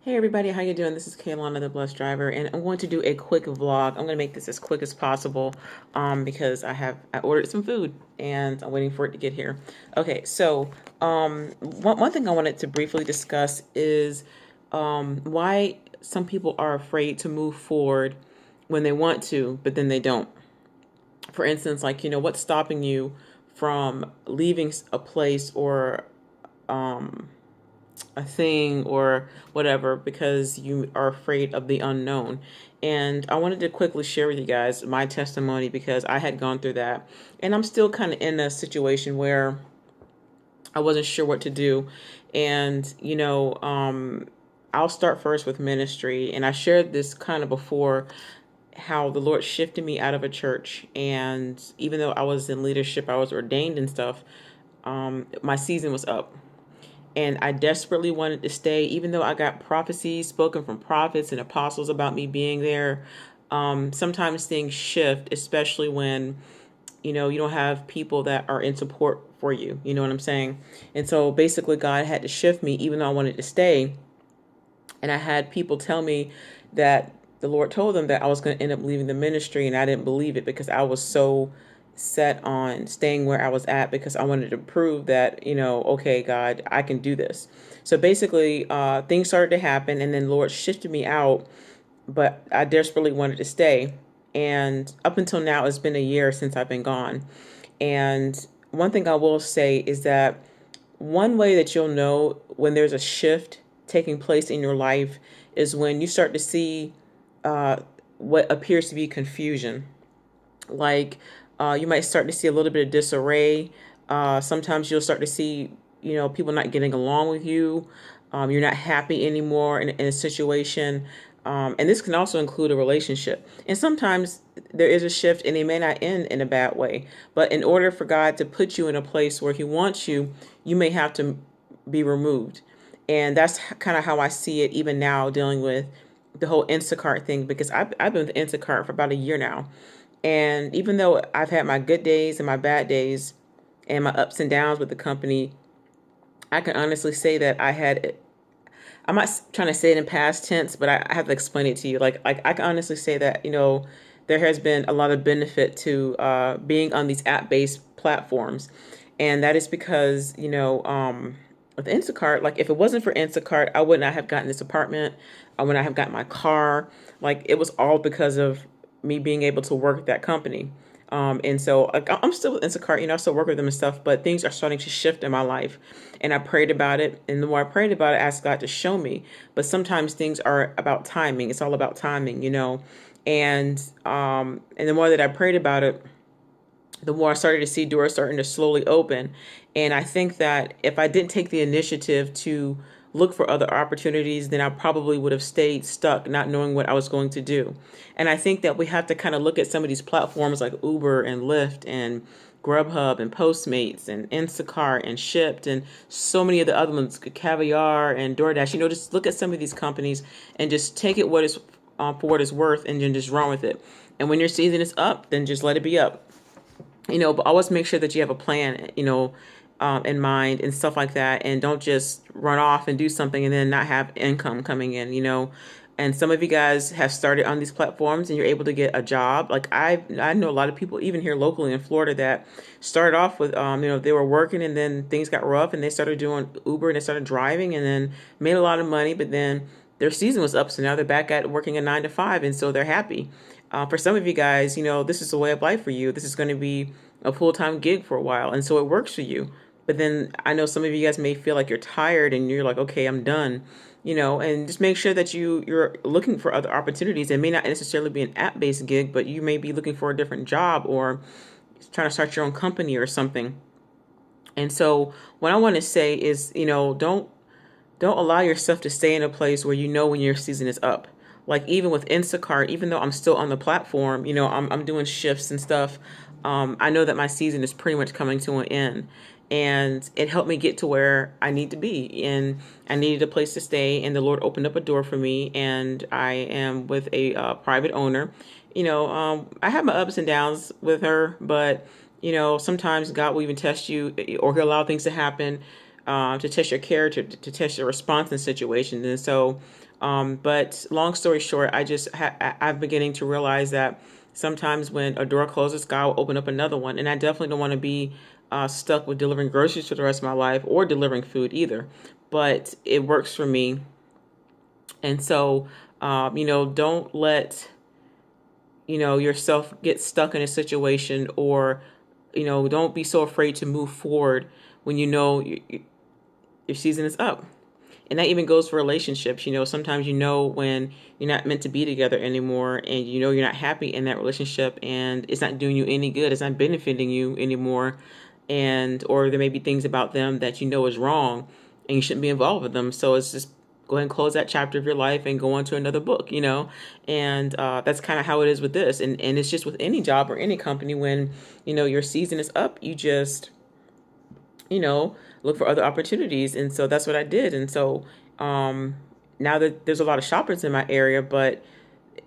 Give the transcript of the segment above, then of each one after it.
Hey everybody, how you doing? This is Kaylana, the Blessed Driver, and I'm going to do a quick vlog. I'm going to make this as quick as possible because I ordered some food and I'm waiting for it to get here. Okay, so one thing I wanted to briefly discuss is why some people are afraid to move forward when they want to, but then they don't. For instance, like, what's stopping you from leaving a place or um, a thing or whatever because you are afraid of the unknown. And I wanted to quickly share with you guys my testimony because I had gone through that. And I'm still kind of in a situation where I wasn't sure what to do. And, I'll start first with ministry. And I shared this kind of before how the Lord shifted me out of a church. And even though I was in leadership, I was ordained and stuff, my season was up and I desperately wanted to stay, even though I got prophecies spoken from prophets and apostles about me being there. Sometimes things shift, especially when you don't have people that are in support for you. You know what I'm saying? And so basically, God had to shift me, even though I wanted to stay. And I had people tell me that the Lord told them that I was going to end up leaving the ministry, and I didn't believe it because I was so set on staying where I was at because I wanted to prove that, okay, God, I can do this. So basically, things started to happen, and then the Lord shifted me out, but I desperately wanted to stay. And up until now, it's been a year since I've been gone. And one thing I will say is that one way that you'll know when there's a shift taking place in your life is when you start to see uh, what appears to be confusion. Like you might start to see a little bit of disarray. Sometimes you'll start to see, people not getting along with you. You're not happy anymore in a situation. And this can also include a relationship. And sometimes there is a shift and it may not end in a bad way. But in order for God to put you in a place where He wants you, you may have to be removed. And that's kind of how I see it even now dealing with the whole Instacart thing because I've been with Instacart for about a year now. And even though I've had my good days and my bad days and my ups and downs with the company, I can honestly say that I'm not trying to say it in past tense, but I have to explain it to you. Like I can honestly say that, there has been a lot of benefit to being on these app-based platforms. And that is because, with Instacart, like if it wasn't for Instacart, I would not have gotten this apartment. I would not have gotten my car. Like it was all because of me being able to work at that company. And so like, I'm still with Instacart, I still work with them and stuff, but things are starting to shift in my life. And I prayed about it. And the more I prayed about it, I asked God to show me. But sometimes things are about timing. It's all about timing. And the more that I prayed about it, the more I started to see doors starting to slowly open. And I think that if I didn't take the initiative to look for other opportunities, then I probably would have stayed stuck, not knowing what I was going to do. And I think that we have to kind of look at some of these platforms like Uber and Lyft and Grubhub and Postmates and Instacart and Shipt and so many of the other ones, Caviar and DoorDash. Just look at some of these companies and just take it for what it's worth, and then just run with it. And when your season is up, then just let it be up. But always make sure that you have a plan, in mind and stuff like that. And don't just run off and do something and then not have income coming in. And some of you guys have started on these platforms and you're able to get a job. Like I know a lot of people, even here locally in Florida, that started off with, they were working and then things got rough and they started doing Uber and they started driving and then made a lot of money. But then their season was up. So now they're back at working a 9 to 5. And so they're happy. For some of you guys, this is a way of life for you. This is going to be a full-time gig for a while. And so it works for you. But then I know some of you guys may feel like you're tired and you're like, okay, I'm done, and just make sure that you're looking for other opportunities. It may not necessarily be an app-based gig, but you may be looking for a different job or trying to start your own company or something. And so what I want to say is, don't allow yourself to stay in a place where when your season is up. Like even with Instacart, even though I'm still on the platform, I'm doing shifts and stuff. I know that my season is pretty much coming to an end. And it helped me get to where I need to be. And I needed a place to stay. And the Lord opened up a door for me. And I am with a private owner. I have my ups and downs with her. But, sometimes God will even test you, or He'll allow things to happen to test your character, to test your response in situations. And so But long story short, I'm beginning to realize that sometimes when a door closes, God will open up another one. And I definitely don't want to be stuck with delivering groceries for the rest of my life or delivering food either. But it works for me. And so, don't let, yourself get stuck in a situation, or, don't be so afraid to move forward when your season is up. And that even goes for relationships. Sometimes when you're not meant to be together anymore, and you're not happy in that relationship, and it's not doing you any good, it's not benefiting you anymore, and or there may be things about them that is wrong, and you shouldn't be involved with them. So it's just go ahead and close that chapter of your life and go on to another book. And that's kind of how it is with this, and it's just with any job or any company. When your season is up, you just look for other opportunities. And so that's what I did. And so now that there's a lot of shoppers in my area, but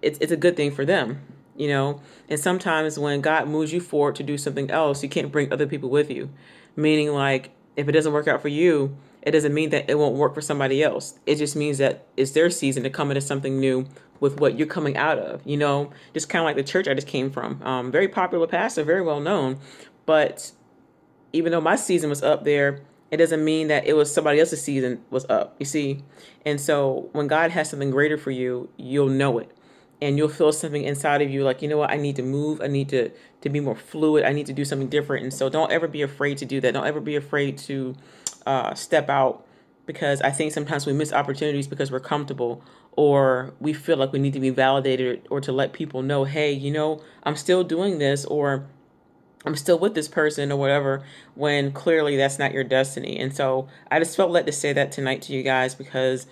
it's a good thing for them, And sometimes when God moves you forward to do something else, you can't bring other people with you. Meaning, like, if it doesn't work out for you, it doesn't mean that it won't work for somebody else. It just means that it's their season to come into something new with what you're coming out of, just kind of like the church I just came from. Very popular pastor, very well known, but even though my season was up there, it doesn't mean that it was somebody else's season was up, you see? And so when God has something greater for you, you'll know it. And you'll feel something inside of you like, you know what, I need to move. I need to be more fluid. I need to do something different. And so don't ever be afraid to do that. Don't ever be afraid to step out, because I think sometimes we miss opportunities because we're comfortable, or we feel like we need to be validated, or to let people know, hey, I'm still doing this, or I'm still with this person, or whatever, when clearly that's not your destiny. And so I just felt led to say that tonight to you guys, because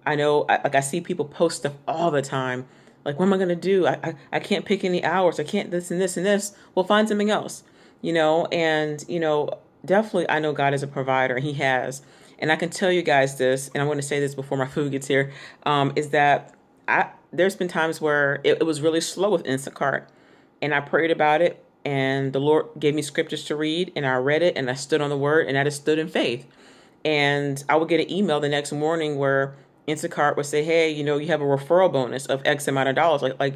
I know, I see people post stuff all the time. Like, what am I going to do? I can't pick any hours. I can't this and this and this. Well, find something else, and, definitely I know God is a provider, and he has. And I can tell you guys this, and I'm going to say this before my food gets here, is that there's been times where it was really slow with Instacart, and I prayed about it, and the Lord gave me scriptures to read, and I read it, and I stood on the word, and I just stood in faith. And I would get an email the next morning where Instacart would say, hey, you have a referral bonus of X amount of dollars. I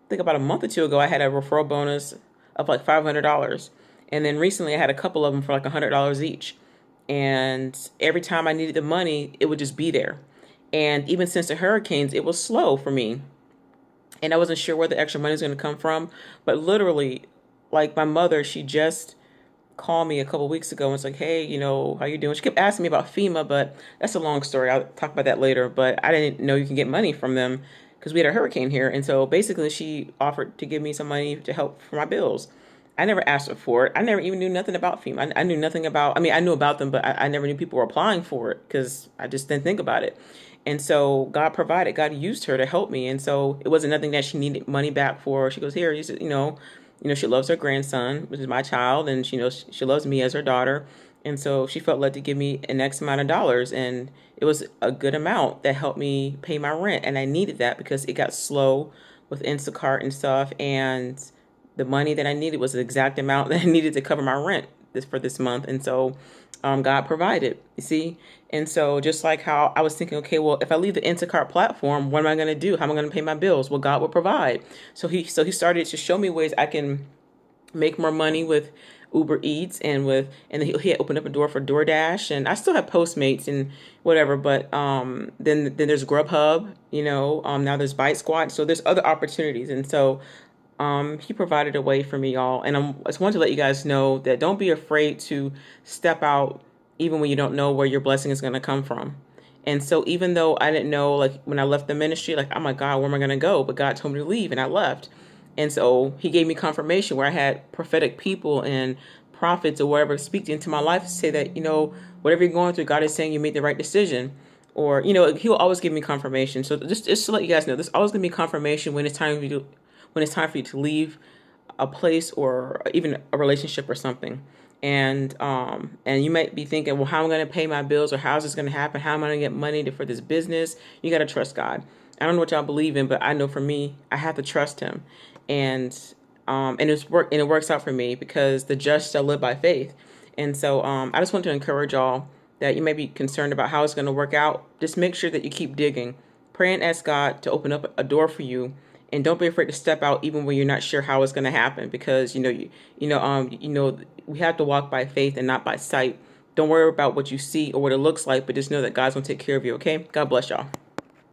think about a month or two ago, I had a referral bonus of like $500. And then recently I had a couple of them for like $100 each. And every time I needed the money, it would just be there. And even since the hurricanes, it was slow for me. And I wasn't sure where the extra money was going to come from. But literally, like, my mother, she just called me a couple weeks ago and was like, hey, how you doing? She kept asking me about FEMA, but that's a long story. I'll talk about that later. But I didn't know you can get money from them because we had a hurricane here. And so basically she offered to give me some money to help for my bills. I never asked her for it. I never even knew nothing about FEMA. I knew nothing about, I knew about them, but I never knew people were applying for it because I just didn't think about it. And so God provided, God used her to help me. And so it wasn't nothing that she needed money back for. She goes, here, she loves her grandson, which is my child, and she knows she loves me as her daughter. And so she felt led to give me an X amount of dollars, and it was a good amount that helped me pay my rent. And I needed that because it got slow with Instacart and stuff. And the money that I needed was the exact amount that I needed to cover my rent for this month. And so God provided, you see? And so just like how I was thinking, okay, well, if I leave the Instacart platform, what am I going to do? How am I going to pay my bills? Well, God will provide. So he started to show me ways I can make more money with Uber Eats, and he had opened up a door for DoorDash, and I still have Postmates and whatever, but then there's Grubhub, now there's Bite Squad. So there's other opportunities. And so he provided a way for me, y'all. And I just want to let you guys know that don't be afraid to step out even when you don't know where your blessing is going to come from. And so even though I didn't know, like, when I left the ministry, like, oh my God, where am I going to go? But God told me to leave, and I left. And so he gave me confirmation where I had prophetic people and prophets or whatever speak into my life to say that, whatever you're going through, God is saying you made the right decision. Or, he'll always give me confirmation. So just to let you guys know, there's always going to be confirmation when it's time for you to leave a place or even a relationship or something. And you might be thinking, well, how am I going to pay my bills, or how is this going to happen? How am I going to get money for this business? You got to trust God. I don't know what y'all believe in, but I know for me, I have to trust him. And it works out for me because the just shall live by faith. And so I just want to encourage y'all that you may be concerned about how it's going to work out, just make sure that you keep digging. Pray and ask God to open up a door for you, and don't be afraid to step out even when you're not sure how it's going to happen, because we have to walk by faith and not by sight. Don't worry about what you see or what it looks like, but just know that God's going to take care of you, okay? God bless y'all.